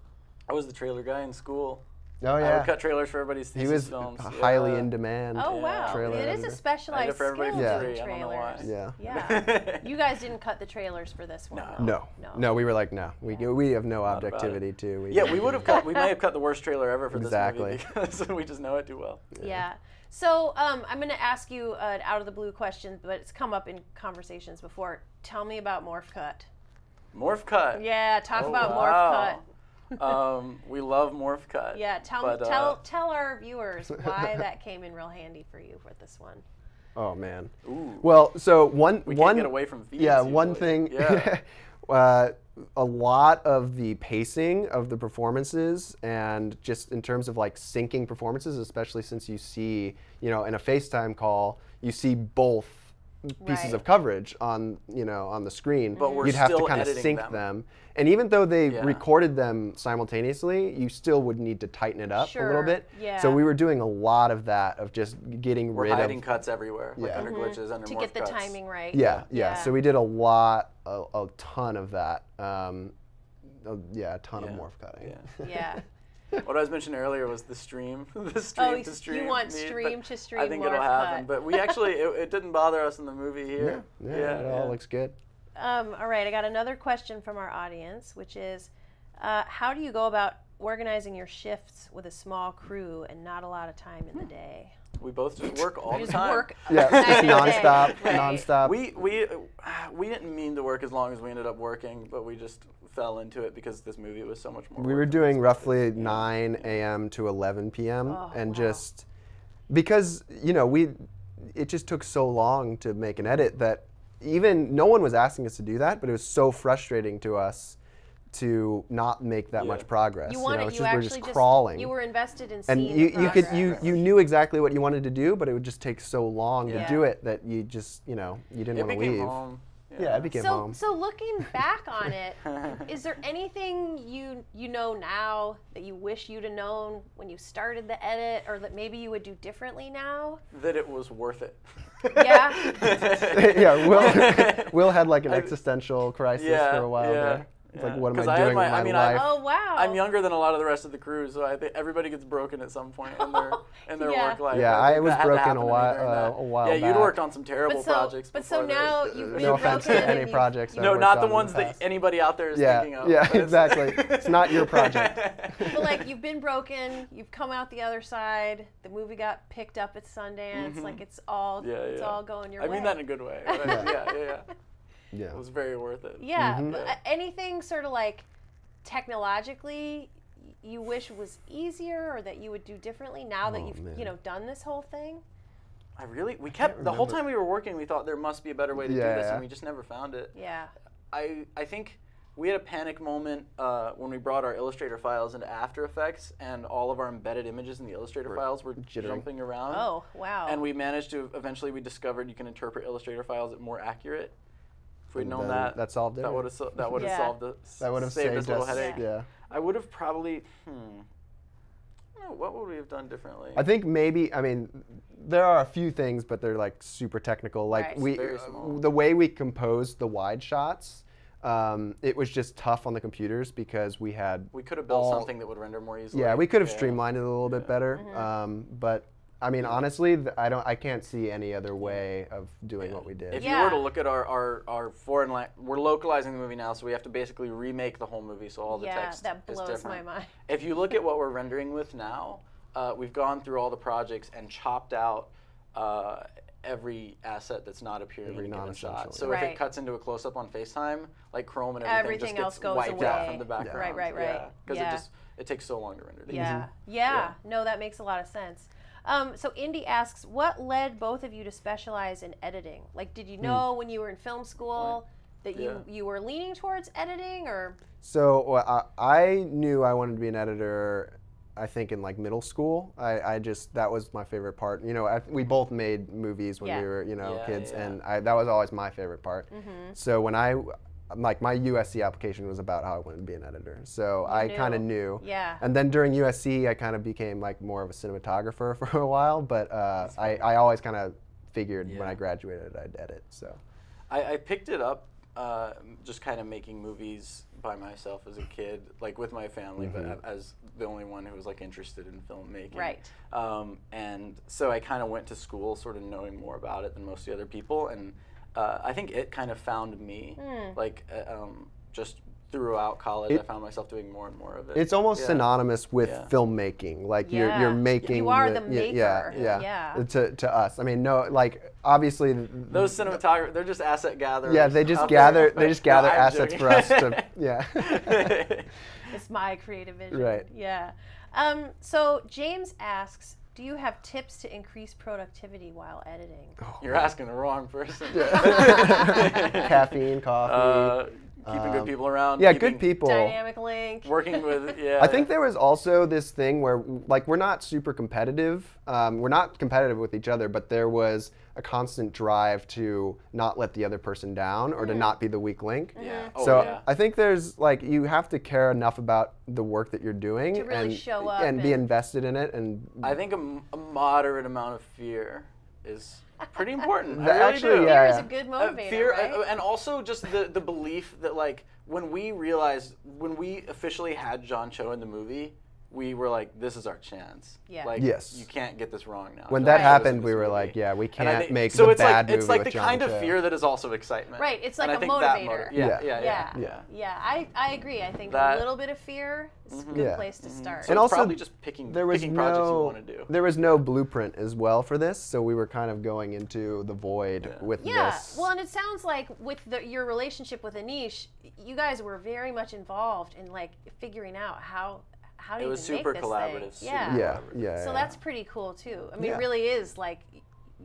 Speaker 3: I was the trailer guy in school.
Speaker 2: Oh
Speaker 3: I
Speaker 2: yeah.
Speaker 3: would cut trailers for everybody's
Speaker 2: He
Speaker 3: thesis
Speaker 2: was
Speaker 3: films.
Speaker 2: highly
Speaker 3: Yeah.
Speaker 2: in demand.
Speaker 1: Oh wow,
Speaker 2: trailer
Speaker 1: it is a
Speaker 2: editor.
Speaker 3: I
Speaker 1: specialized
Speaker 3: did it for everybody
Speaker 1: skill
Speaker 3: for
Speaker 1: doing
Speaker 3: free. I don't know why.
Speaker 1: trailers.
Speaker 2: Yeah.
Speaker 1: Yeah. You guys didn't cut the trailers for this one.
Speaker 3: No.
Speaker 1: though?
Speaker 2: No, we were like, no, we have no
Speaker 3: about it.
Speaker 2: objectivity too.
Speaker 3: Yeah, we would have cut. We may have cut the worst trailer ever for
Speaker 2: Exactly.
Speaker 3: this movie because we just know it too well.
Speaker 1: Yeah. So I'm going to ask you an out of the blue question, but it's come up in conversations before. Tell me about Morph Cut.
Speaker 3: Morph cut.
Speaker 1: Yeah, talk
Speaker 3: Oh,
Speaker 1: about
Speaker 3: wow.
Speaker 1: Morph Cut.
Speaker 3: We love Morph cut.
Speaker 1: Yeah, tell our viewers why that came in real handy for you for this one.
Speaker 2: Oh man.
Speaker 3: Ooh.
Speaker 2: Well, so one
Speaker 3: We can't get away from fees.
Speaker 2: yeah,
Speaker 3: usually.
Speaker 2: one thing.
Speaker 3: Yeah.
Speaker 2: A lot of the pacing of the performances and just in terms of like syncing performances, especially since you see, you know, in a FaceTime call, you see both pieces
Speaker 1: Right.
Speaker 2: of coverage on, you know, on the screen.
Speaker 3: But we're
Speaker 2: You'd have to
Speaker 3: still
Speaker 2: kind of
Speaker 3: editing
Speaker 2: sync
Speaker 3: them.
Speaker 2: them. And even though they
Speaker 3: Yeah.
Speaker 2: recorded them simultaneously, you still would need to tighten it up a little
Speaker 1: Sure,
Speaker 2: bit.
Speaker 1: yeah.
Speaker 2: So we were doing a lot of that, of just getting
Speaker 3: We're
Speaker 2: rid
Speaker 3: hiding
Speaker 2: of
Speaker 3: cuts everywhere, like
Speaker 2: Yeah.
Speaker 3: under glitches, under
Speaker 1: To
Speaker 3: morph
Speaker 1: get the
Speaker 3: cuts.
Speaker 1: timing right.
Speaker 2: Yeah. So we did a lot, a ton of that. Yeah, a ton of
Speaker 3: Yeah.
Speaker 2: morph cutting.
Speaker 3: Yeah.
Speaker 1: Yeah.
Speaker 3: What I was mentioning earlier was the stream, the
Speaker 1: Oh,
Speaker 3: stream to stream.
Speaker 1: you want
Speaker 3: need,
Speaker 1: stream
Speaker 3: but
Speaker 1: to stream
Speaker 3: I think it'll
Speaker 1: morph
Speaker 3: happen,
Speaker 1: cut.
Speaker 3: but we actually it didn't bother us in the movie here.
Speaker 2: Yeah, it all looks good.
Speaker 1: All right, I got another question from our audience, which is, how do you go about organizing your shifts with a small crew and not a lot of time in the day?
Speaker 3: We both just work all
Speaker 1: You
Speaker 3: the
Speaker 1: just
Speaker 3: time.
Speaker 1: work
Speaker 2: Yeah,
Speaker 1: night and day.
Speaker 2: nonstop,
Speaker 1: Right.
Speaker 2: nonstop.
Speaker 3: We didn't mean to work as long as we ended up working, but we just fell into it because this movie was so much more.
Speaker 2: We were
Speaker 3: work than
Speaker 2: doing
Speaker 3: we
Speaker 2: roughly
Speaker 3: expected.
Speaker 2: 9 a.m. to 11 p.m.
Speaker 1: Oh,
Speaker 2: and
Speaker 1: wow.
Speaker 2: just because, you know, it just took so long to make an edit that even no one was asking us to do that, but it was so frustrating to us to not make that
Speaker 3: Yeah.
Speaker 2: much progress.
Speaker 1: You wanted,
Speaker 2: know, it's
Speaker 1: you
Speaker 2: just, we're
Speaker 1: actually
Speaker 2: just crawling.
Speaker 1: You were invested in
Speaker 2: and
Speaker 1: seeing
Speaker 2: you
Speaker 1: the
Speaker 2: could
Speaker 1: progress.
Speaker 2: you knew exactly what you wanted to do, but it would just take so long
Speaker 1: Yeah.
Speaker 2: to do it that you just, you know, you didn't
Speaker 3: It
Speaker 2: want to
Speaker 3: became
Speaker 2: leave.
Speaker 3: home.
Speaker 2: Yeah, it became home.
Speaker 1: So looking back on it, is there anything you know now that you wish you'd have known when you started the edit, or that maybe you would do differently now?
Speaker 3: That it was worth it.
Speaker 1: Yeah.
Speaker 2: Yeah, Will had like an existential crisis for a while there. It's like, what am
Speaker 3: 'Cause
Speaker 2: I
Speaker 3: had
Speaker 2: doing with my life?
Speaker 1: Oh wow.
Speaker 3: I'm younger than a lot of the rest of the crew, so I think everybody gets broken at some point in their
Speaker 1: Yeah.
Speaker 3: work life.
Speaker 2: Yeah,
Speaker 3: I think
Speaker 2: I was
Speaker 3: that had to
Speaker 2: broken
Speaker 3: happen
Speaker 2: a
Speaker 3: to me
Speaker 2: while-
Speaker 3: during that.
Speaker 2: a while
Speaker 3: Yeah, you'd
Speaker 2: back.
Speaker 3: worked on some terrible projects.
Speaker 1: But so
Speaker 3: before
Speaker 1: now
Speaker 3: this.
Speaker 1: you've been
Speaker 2: No offense
Speaker 1: broken
Speaker 2: to
Speaker 1: and
Speaker 2: any
Speaker 1: you've-
Speaker 2: projects. I've
Speaker 3: No,
Speaker 2: worked
Speaker 3: not
Speaker 2: on
Speaker 3: the
Speaker 2: in
Speaker 3: ones that
Speaker 2: past.
Speaker 3: anybody out there is
Speaker 2: Yeah,
Speaker 3: thinking of.
Speaker 2: yeah,
Speaker 3: but it's-
Speaker 2: exactly. It's not your project.
Speaker 1: But like you've been broken, you've come out the other side. The movie got picked up at Sundance. Like it's all going your way.
Speaker 3: I mean that in a good way. But yeah.
Speaker 2: Yeah.
Speaker 3: It was very worth it.
Speaker 1: Yeah. But anything sort of like technologically you wish was easier or that you would do differently now that you've
Speaker 2: man.
Speaker 1: done this whole thing?
Speaker 3: We kept the whole time we were working. We thought there must be a better way to do this,
Speaker 2: Yeah.
Speaker 3: and we just never found it.
Speaker 1: Yeah.
Speaker 3: I think we had a panic moment when we brought our Illustrator files into After Effects, and all of our embedded images in the Illustrator files were
Speaker 2: jittering.
Speaker 3: jumping around.
Speaker 1: Oh, wow.
Speaker 3: And we managed to eventually we discovered you can interpret Illustrator files at more accurate. If we'd
Speaker 2: And
Speaker 3: known
Speaker 2: then
Speaker 3: that,
Speaker 2: that solved
Speaker 3: that
Speaker 2: it.
Speaker 3: would have that would have
Speaker 1: Yeah.
Speaker 3: solved it.
Speaker 2: That would have
Speaker 3: saved
Speaker 2: saved
Speaker 3: us a little
Speaker 2: us.
Speaker 3: headache.
Speaker 2: Yeah.
Speaker 3: I would have probably. I don't know, what would we have done differently?
Speaker 2: I think maybe, I mean, there are a few things, but they're like super technical. Like
Speaker 1: Right.
Speaker 2: we,
Speaker 3: Very small.
Speaker 2: the way we composed the wide shots, it was just tough on the computers because we had.
Speaker 3: We could have built
Speaker 2: all-
Speaker 3: something that would render more easily.
Speaker 2: Yeah, we could have
Speaker 3: Yeah.
Speaker 2: streamlined it a little bit better. But I mean, honestly, I can't see any other way of doing what we did.
Speaker 3: If
Speaker 1: Yeah.
Speaker 3: you were to look at our foreign we're localizing the movie now, so we have to basically remake the whole movie, so all the
Speaker 1: Yeah,
Speaker 3: text
Speaker 1: that
Speaker 3: is
Speaker 1: blows
Speaker 3: different.
Speaker 1: my mind.
Speaker 3: If you look at what we're rendering with now, we've gone through all the projects and chopped out every asset that's not appearing
Speaker 2: Every
Speaker 3: in a given
Speaker 2: non-essential,
Speaker 3: shot. So
Speaker 1: yeah.
Speaker 3: if
Speaker 1: Right.
Speaker 3: it cuts into a close-up on FaceTime, like Chrome and
Speaker 1: Everything
Speaker 3: everything
Speaker 1: else
Speaker 3: just
Speaker 1: goes
Speaker 3: gets wiped out
Speaker 1: away.
Speaker 3: from the background.
Speaker 1: Right.
Speaker 3: Because
Speaker 1: Yeah.
Speaker 3: it takes so long to render these.
Speaker 1: Yeah. Yeah. No, that makes a lot of sense. So Indy asks, what led both of you to specialize in editing? Like, did you know when you were in film school that you were leaning towards editing, or?
Speaker 2: So I knew I wanted to be an editor, I think in like middle school. I just, that was my favorite part. You know, we both made movies when we were, you know, kids, and that was always my favorite part. So when like my USC application was about how I wanted to be an editor. So I kind of knew.
Speaker 1: Yeah.
Speaker 2: And then during USC, I kind of became like more of a cinematographer for a while, but I always kind of figured when I graduated I'd edit, so.
Speaker 3: I picked it up just kind of making movies by myself as a kid, like with my family, but as the only one who was like interested in filmmaking.
Speaker 1: Right.
Speaker 3: And so I kind of went to school sort of knowing more about it than most of the other people, and I think it kind of found me, like just throughout college, I found myself doing more and more of it.
Speaker 2: It's almost synonymous with filmmaking. Like you're making.
Speaker 1: You are the maker.
Speaker 2: Yeah. To us, I mean, no, like obviously
Speaker 3: those cinematographers, they're just asset gatherers.
Speaker 2: Yeah, they just gather. They just gather assets
Speaker 3: joking.
Speaker 2: for us to. Yeah.
Speaker 1: It's my creative vision.
Speaker 2: Right.
Speaker 1: Yeah. So James asks, do you have tips to increase productivity while editing?
Speaker 3: You're asking the wrong person.
Speaker 2: Caffeine, coffee.
Speaker 3: Keeping good people around.
Speaker 2: Yeah, good people.
Speaker 1: Dynamic link.
Speaker 3: Working with,
Speaker 2: I think there was also this thing where, like, we're not super competitive. We're not competitive with each other, but there was a constant drive to not let the other person down or to not be the weak link.
Speaker 3: Yeah.
Speaker 2: So I think there's, like, you have to care enough about the work that you're doing
Speaker 1: to really show up
Speaker 2: and be invested in it. And
Speaker 3: I think a moderate amount of fear is pretty important.
Speaker 2: Actually,
Speaker 1: Fear is a good motivator,
Speaker 3: fear,
Speaker 1: right?
Speaker 3: and also just the belief that, like, when we officially had John Cho in the movie, we were like, this is our chance.
Speaker 1: Yeah.
Speaker 3: Like,
Speaker 2: Yes.
Speaker 3: you can't get this wrong now.
Speaker 2: when
Speaker 3: John
Speaker 2: that
Speaker 3: Cho's
Speaker 2: happened,
Speaker 3: in
Speaker 2: we
Speaker 3: this
Speaker 2: were
Speaker 3: movie.
Speaker 2: like, yeah, we
Speaker 3: And I
Speaker 2: can't
Speaker 3: think-
Speaker 2: make
Speaker 3: so
Speaker 2: the
Speaker 3: it's
Speaker 2: bad
Speaker 3: like, it's
Speaker 2: movie
Speaker 3: like
Speaker 2: with
Speaker 3: the
Speaker 2: John
Speaker 3: kind
Speaker 2: Cho.
Speaker 3: of fear that is also excitement.
Speaker 1: Right, it's like
Speaker 3: And
Speaker 1: a
Speaker 3: I think that
Speaker 1: motivator.
Speaker 3: Yeah.
Speaker 1: I agree. I think
Speaker 3: That-
Speaker 1: a little bit of fear is a good place to start.
Speaker 3: So
Speaker 2: And
Speaker 3: it's
Speaker 2: also,
Speaker 3: probably just picking projects you want to do.
Speaker 2: There was no blueprint as well for this, so we were kind of going into the void with
Speaker 1: Yeah,
Speaker 2: this.
Speaker 1: well, and it sounds like with your relationship with Anish, you guys were very much involved in like figuring out how do you
Speaker 3: It was
Speaker 1: even
Speaker 3: super
Speaker 1: make this
Speaker 3: collaborative.
Speaker 1: thing? Yeah.
Speaker 2: Yeah.
Speaker 1: So that's pretty cool too. I mean, it really is like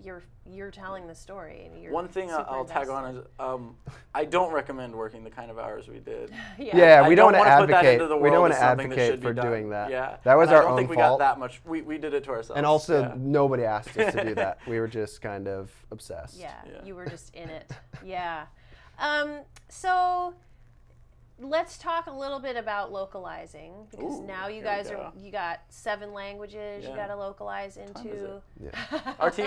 Speaker 1: you're telling the story and you're
Speaker 3: One thing
Speaker 1: super
Speaker 3: I'll tag
Speaker 1: invested.
Speaker 3: on is I don't recommend working the kind of hours we did.
Speaker 2: Yeah, we don't want to
Speaker 3: wanna put that
Speaker 2: advocate.
Speaker 3: into the
Speaker 2: We don't
Speaker 3: world
Speaker 2: want to
Speaker 3: as something that
Speaker 2: advocate
Speaker 3: should be
Speaker 2: for
Speaker 3: done.
Speaker 2: doing that.
Speaker 3: Yeah,
Speaker 2: That was
Speaker 3: and
Speaker 2: our
Speaker 3: I don't
Speaker 2: own
Speaker 3: think we
Speaker 2: fault.
Speaker 3: got that much. We did it to ourselves.
Speaker 2: And also, nobody asked us to do that. We were just kind of obsessed.
Speaker 1: Yeah, you were just in it. Yeah. So let's talk a little bit about localizing because now you guys you got 7 languages you got to localize into.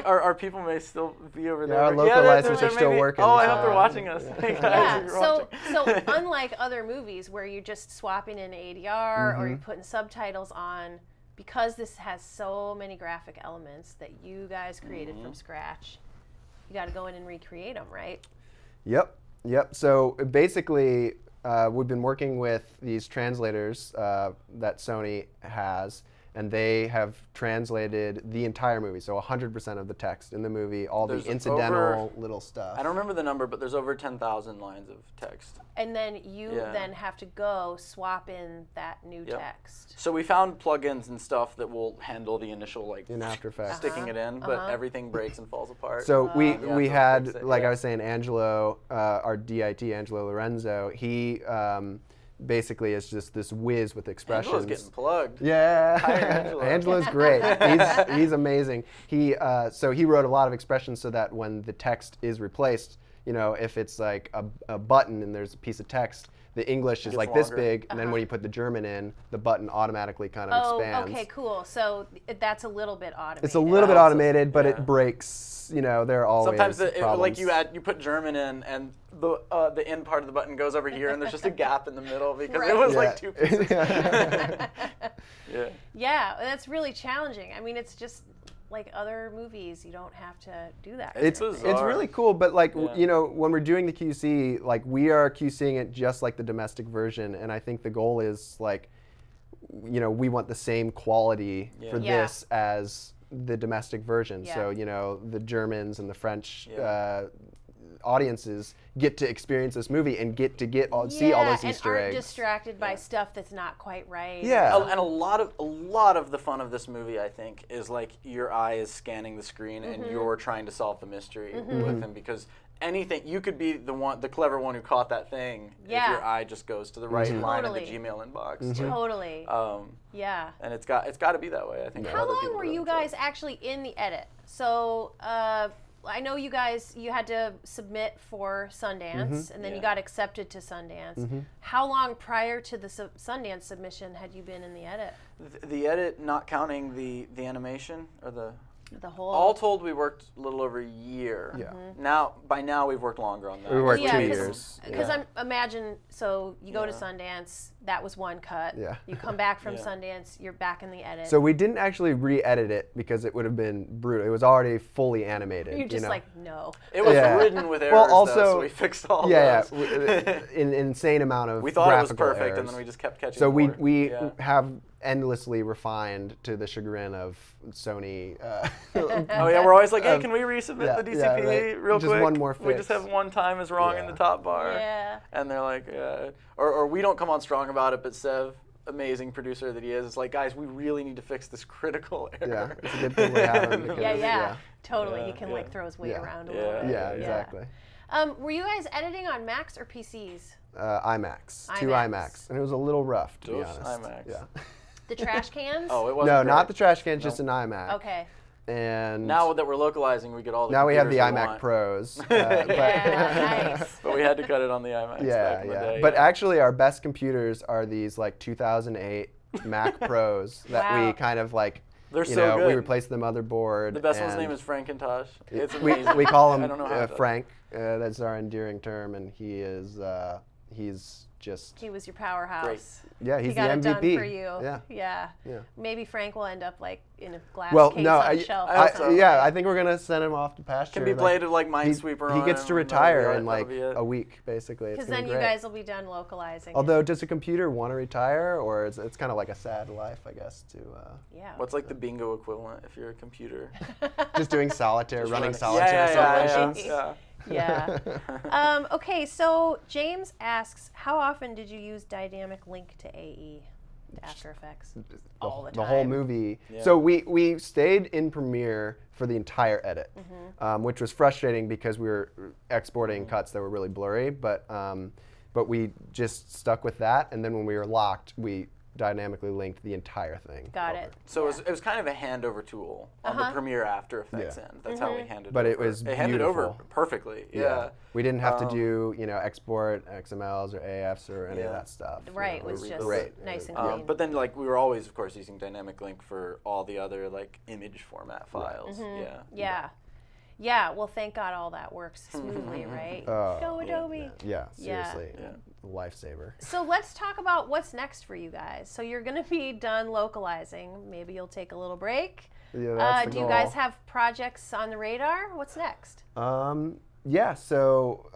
Speaker 3: Our people may still be over there.
Speaker 2: Our localizers are still
Speaker 3: maybe.
Speaker 2: working.
Speaker 3: Oh, I hope they're watching us. Hey guys,
Speaker 1: Yeah.
Speaker 3: if you're watching.
Speaker 1: So unlike other movies where you're just swapping in ADR or you're putting subtitles on, because this has so many graphic elements that you guys created from scratch, you got to go in and recreate them, right?
Speaker 2: Yep. So basically, we've been working with these translators that Sony has, and they have translated the entire movie, so 100% of the text in the movie, all the incidental little stuff.
Speaker 3: I don't remember the number, but there's over 10,000 lines of text.
Speaker 1: And then you then have to go swap in that new text.
Speaker 3: So we found plugins and stuff that will handle the initial
Speaker 2: in After Effects.
Speaker 3: sticking it in, but everything breaks and falls apart.
Speaker 2: So we had, like I was saying,
Speaker 3: Angelo,
Speaker 2: our DIT, Angelo Lorenzo, he basically is just this whiz with expressions.
Speaker 3: Angelo's getting plugged.
Speaker 2: Yeah,
Speaker 3: Hi, Angelo.
Speaker 2: Angelo's great. He's amazing. So he wrote a lot of expressions so that when the text is replaced, you know, if it's like a button and there's a piece of text, the English is like this big, and then when you put the German in, the button automatically kind of expands.
Speaker 1: Okay, cool. So that's a little bit automated.
Speaker 2: It's a little bit automated, but it breaks. You know, there are always
Speaker 3: sometimes
Speaker 2: problems.
Speaker 3: like you put German in, and the end part of the button goes over here, and there's just a gap in the middle because it was like 2 pieces.
Speaker 1: Yeah, that's really challenging. I mean, it's just like other movies, you don't have to do that.
Speaker 2: It's really cool, but like you know, when we're doing the QC, like we are QCing it just like the domestic version, and I think the goal is like, you know, we want the same quality for this as the domestic version.
Speaker 1: Yeah.
Speaker 2: So, you know, the Germans and the French
Speaker 3: Yeah.
Speaker 2: audiences get to experience this movie and get to see all those Easter
Speaker 1: and aren't
Speaker 2: eggs.
Speaker 1: distracted by stuff that's not quite right.
Speaker 2: Yeah.
Speaker 3: And a lot of the fun of this movie, I think, is like your eye is scanning the screen and you're trying to solve the mystery with him, because anything, you could be the clever one who caught that thing if your eye just goes to the right line of the Gmail inbox.
Speaker 1: Totally.
Speaker 3: Yeah. And it's got to be that way, I think.
Speaker 1: How long were you guys actually in the edit? So I know you guys, you had to submit for Sundance, and then you got accepted to Sundance. How long prior to the Sundance submission had you been in the edit?
Speaker 3: The edit, not counting the animation or the
Speaker 1: whole.
Speaker 3: All told, we worked a little over a year.
Speaker 2: Yeah.
Speaker 3: By now, we've worked longer on that.
Speaker 2: We worked 2 years.
Speaker 1: Because imagine, so you go to Sundance, that was one cut.
Speaker 2: Yeah.
Speaker 1: You come back from Sundance, you're back in the edit.
Speaker 2: So we didn't actually re-edit it because it would have been brutal. It was already fully animated.
Speaker 1: You're just
Speaker 2: know?
Speaker 1: like, no.
Speaker 3: It was ridden with errors,
Speaker 2: also,
Speaker 3: though, so we fixed all those.
Speaker 2: An insane amount of
Speaker 3: we thought it was
Speaker 2: graphical
Speaker 3: perfect,
Speaker 2: errors.
Speaker 3: and then we just kept catching
Speaker 2: So
Speaker 3: more.
Speaker 2: we have endlessly refined to the chagrin of Sony.
Speaker 3: Oh yeah, we're always like, hey, can we resubmit the DCP real
Speaker 2: just
Speaker 3: quick?
Speaker 2: one more
Speaker 3: We just
Speaker 2: fix.
Speaker 3: have one time is wrong in the top bar.
Speaker 1: Yeah.
Speaker 3: And they're like, or we don't come on strong about it, but Sev, amazing producer that he is like, guys, we really need to fix this critical error.
Speaker 2: Yeah, it's a good thing we have him. because,
Speaker 1: Totally. He can like throw his weight around a little bit.
Speaker 2: Yeah, exactly.
Speaker 1: Were you guys editing on Macs or PCs?
Speaker 2: IMAX, 2 IMAX, and it was a little rough, to be honest.
Speaker 3: IMAX.
Speaker 2: Yeah.
Speaker 1: The trash cans?
Speaker 3: Oh, it wasn't
Speaker 2: No,
Speaker 3: great.
Speaker 2: not the trash cans, just an iMac.
Speaker 1: Okay.
Speaker 2: And
Speaker 3: Now that we're localizing, we get all the
Speaker 2: now we have the
Speaker 3: computers we
Speaker 2: iMac
Speaker 3: want.
Speaker 2: Pros.
Speaker 1: Nice.
Speaker 3: But we had to cut it on the IMAX back in the day.
Speaker 2: But actually, our best computers are these like 2008 Mac Pros that we kind of like.
Speaker 3: They're
Speaker 2: you
Speaker 3: so
Speaker 2: know,
Speaker 3: good.
Speaker 2: we replaced the motherboard.
Speaker 3: The best one's
Speaker 2: and
Speaker 3: name is Frankentosh. It's amazing.
Speaker 2: we call him
Speaker 3: I don't know how
Speaker 2: Frank. That's our endearing term, and he is he's just.
Speaker 1: He was your powerhouse.
Speaker 3: Great.
Speaker 2: Yeah, he's
Speaker 1: he got
Speaker 2: the
Speaker 1: it
Speaker 2: MVP.
Speaker 1: done for you.
Speaker 2: Yeah.
Speaker 1: Maybe Frank will end up like in a glass case
Speaker 2: no,
Speaker 1: on a shelf.
Speaker 2: I think we're gonna send him off to pasture.
Speaker 3: Can be played like Minesweeper.
Speaker 2: He gets to retire in like a week, basically.
Speaker 1: Because then you guys will be done localizing.
Speaker 2: Although, does a computer want to retire, or it's kind of like a sad life, I guess, to.
Speaker 3: What's like the bingo equivalent if you're a computer?
Speaker 2: Just doing solitaire, running solitaire simulations.
Speaker 1: Yeah. Okay, so James asks, how often did you use dynamic link to AE, to After Effects? All the time.
Speaker 2: The whole movie. Yeah. So we stayed in Premiere for the entire edit, which was frustrating because we were exporting cuts that were really blurry, but we just stuck with that, and then when we were locked, we dynamically linked the entire thing.
Speaker 1: Got it.
Speaker 3: So it was kind of a handover tool on the Premiere After Effects end. That's how we handed it over.
Speaker 2: But it was
Speaker 3: It handed over perfectly. Yeah.
Speaker 2: We didn't have to do, export XMLs or AFs or any of that stuff.
Speaker 1: Right, it was just nice and clean.
Speaker 3: But then we were always, of course, using dynamic link for all the other image format files.
Speaker 1: Yeah, well, thank God all that works smoothly, right? Go Adobe.
Speaker 2: Yeah, seriously. Lifesaver.
Speaker 1: So let's talk about what's next for you guys. So you're going to be done localizing. Maybe you'll take a little break.
Speaker 2: Yeah, that's the
Speaker 1: do
Speaker 2: goal.
Speaker 1: you guys have projects on the radar? What's next?
Speaker 2: Yeah, so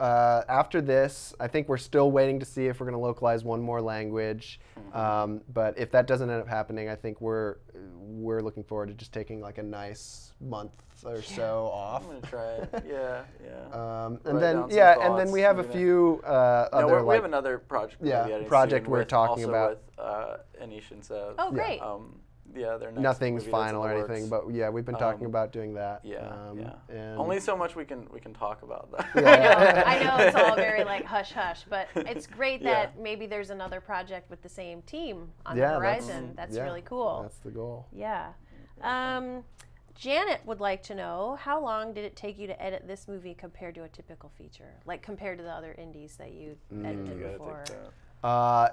Speaker 2: after this, I think we're still waiting to see if we're going to localize one more language. But if that doesn't end up happening, I think we're looking forward to just taking like a nice month or so off.
Speaker 3: I'm gonna try it. Yeah.
Speaker 2: And then we have a few other.
Speaker 3: We have another project.
Speaker 2: Project we're talking about
Speaker 3: with Anish and Sev.
Speaker 1: Oh, great.
Speaker 3: Their next
Speaker 2: Nothing's
Speaker 3: movie
Speaker 2: final or
Speaker 3: that's in the
Speaker 2: anything,
Speaker 3: works.
Speaker 2: but yeah, we've been talking about doing that.
Speaker 3: And only so much we can talk about that.
Speaker 1: I know it's all very like hush hush, but it's great that maybe there's another project with the same team on the horizon. That's really cool.
Speaker 2: That's the goal.
Speaker 1: Yeah. Janet would like to know, how long did it take you to edit this movie compared to a typical feature? Like compared to the other indies that you edited before?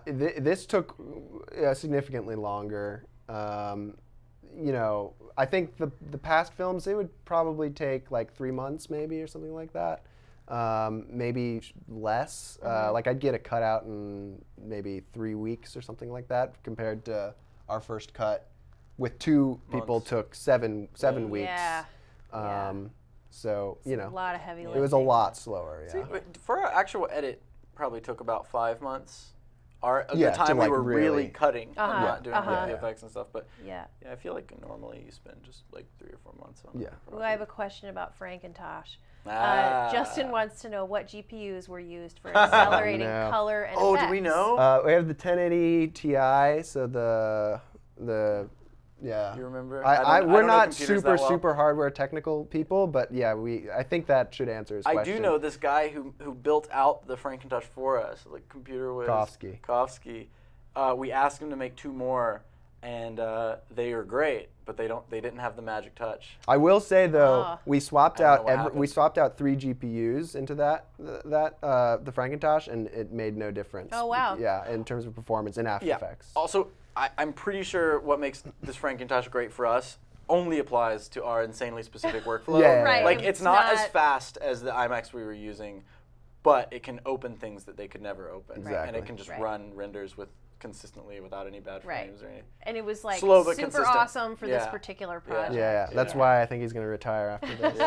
Speaker 2: This took significantly longer. I think the past films, it would probably take like 3 months maybe or something like that. Maybe less. Like I'd get a cut out in maybe 3 weeks or something like that, compared to our first cut with 2 people took seven weeks.
Speaker 1: Yeah.
Speaker 2: So,
Speaker 1: a lot of heavy lifting.
Speaker 2: it was a lot slower. Yeah.
Speaker 3: For our actual edit, probably took about 5 months. the time we
Speaker 2: like
Speaker 3: were really
Speaker 2: really
Speaker 3: cutting and not doing
Speaker 1: Uh-huh.
Speaker 3: the effects and stuff. But
Speaker 1: Yeah.
Speaker 3: I feel like normally you spend just like 3 or 4 months on it.
Speaker 1: Ooh, I have a question about Frankentosh.
Speaker 3: Ah.
Speaker 1: Justin wants to know what GPUs were used for accelerating
Speaker 2: No.
Speaker 1: color and
Speaker 3: Oh,
Speaker 1: effects.
Speaker 3: do we know?
Speaker 2: We have the 1080 Ti, so yeah.
Speaker 3: You remember?
Speaker 2: We're
Speaker 3: don't know
Speaker 2: not
Speaker 3: computers that well.
Speaker 2: super hardware technical people, but yeah, I think that should answer his question.
Speaker 3: I do know this guy who built out the Frankentosh for us. Like computer was Kofsky. We asked him to make 2 more, and they are great, but they didn't have the magic touch.
Speaker 2: I will say though, we swapped
Speaker 3: I don't know what
Speaker 2: out we
Speaker 3: happened.
Speaker 2: swapped out 3 GPUs into the Frankentosh, and it made no difference.
Speaker 1: Oh, wow.
Speaker 2: Yeah, in terms of performance in After Effects.
Speaker 3: Also, I'm pretty sure what makes this Frankentosh great for us only applies to our insanely specific workflow.
Speaker 2: Yeah.
Speaker 1: Right.
Speaker 3: Like it's not as fast as the IMAX we were using, but it can open things that they could never open. And
Speaker 2: Exactly.
Speaker 3: it can just run renders consistently without any bad frames or anything.
Speaker 1: And it was like
Speaker 3: Slow but
Speaker 1: super
Speaker 3: consistent.
Speaker 1: awesome for this particular project.
Speaker 2: Yeah, that's why I think he's going to retire after this.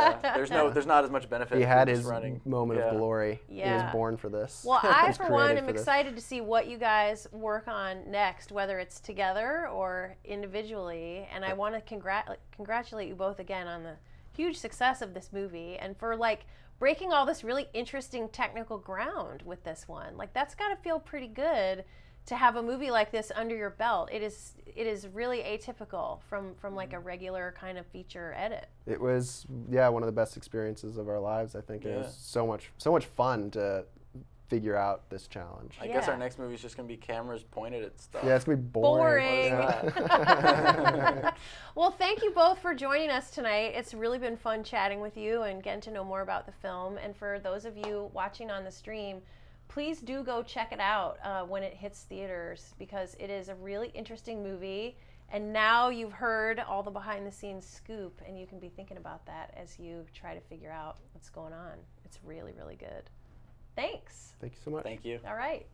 Speaker 3: There's not as much benefit.
Speaker 2: He had
Speaker 3: from
Speaker 2: his
Speaker 3: just running.
Speaker 2: moment of glory. He
Speaker 1: Yeah.
Speaker 2: was born for this.
Speaker 1: Well,
Speaker 2: He
Speaker 1: I,
Speaker 2: was
Speaker 1: for one,
Speaker 2: created
Speaker 1: am
Speaker 2: for this.
Speaker 1: excited to see what you guys work on next, whether it's together or individually. And I want to congratulate you both again on the huge success of this movie and for like breaking all this really interesting technical ground with this one. Like that's got to feel pretty good to have a movie like this under your belt. It is really atypical from like a regular kind of feature edit.
Speaker 2: It was one of the best experiences of our lives. I think it was so much fun to figure out this challenge.
Speaker 3: I guess our next movie is just gonna be cameras pointed at stuff.
Speaker 2: Yeah, it's gonna be boring.
Speaker 1: Well, thank you both for joining us tonight. It's really been fun chatting with you and getting to know more about the film. And for those of you watching on the stream, please do go check it out when it hits theaters, because it is a really interesting movie. And now you've heard all the behind the scenes scoop, and you can be thinking about that as you try to figure out what's going on. It's really, really good. Thanks.
Speaker 2: Thank you so much.
Speaker 3: Thank you.
Speaker 1: All right.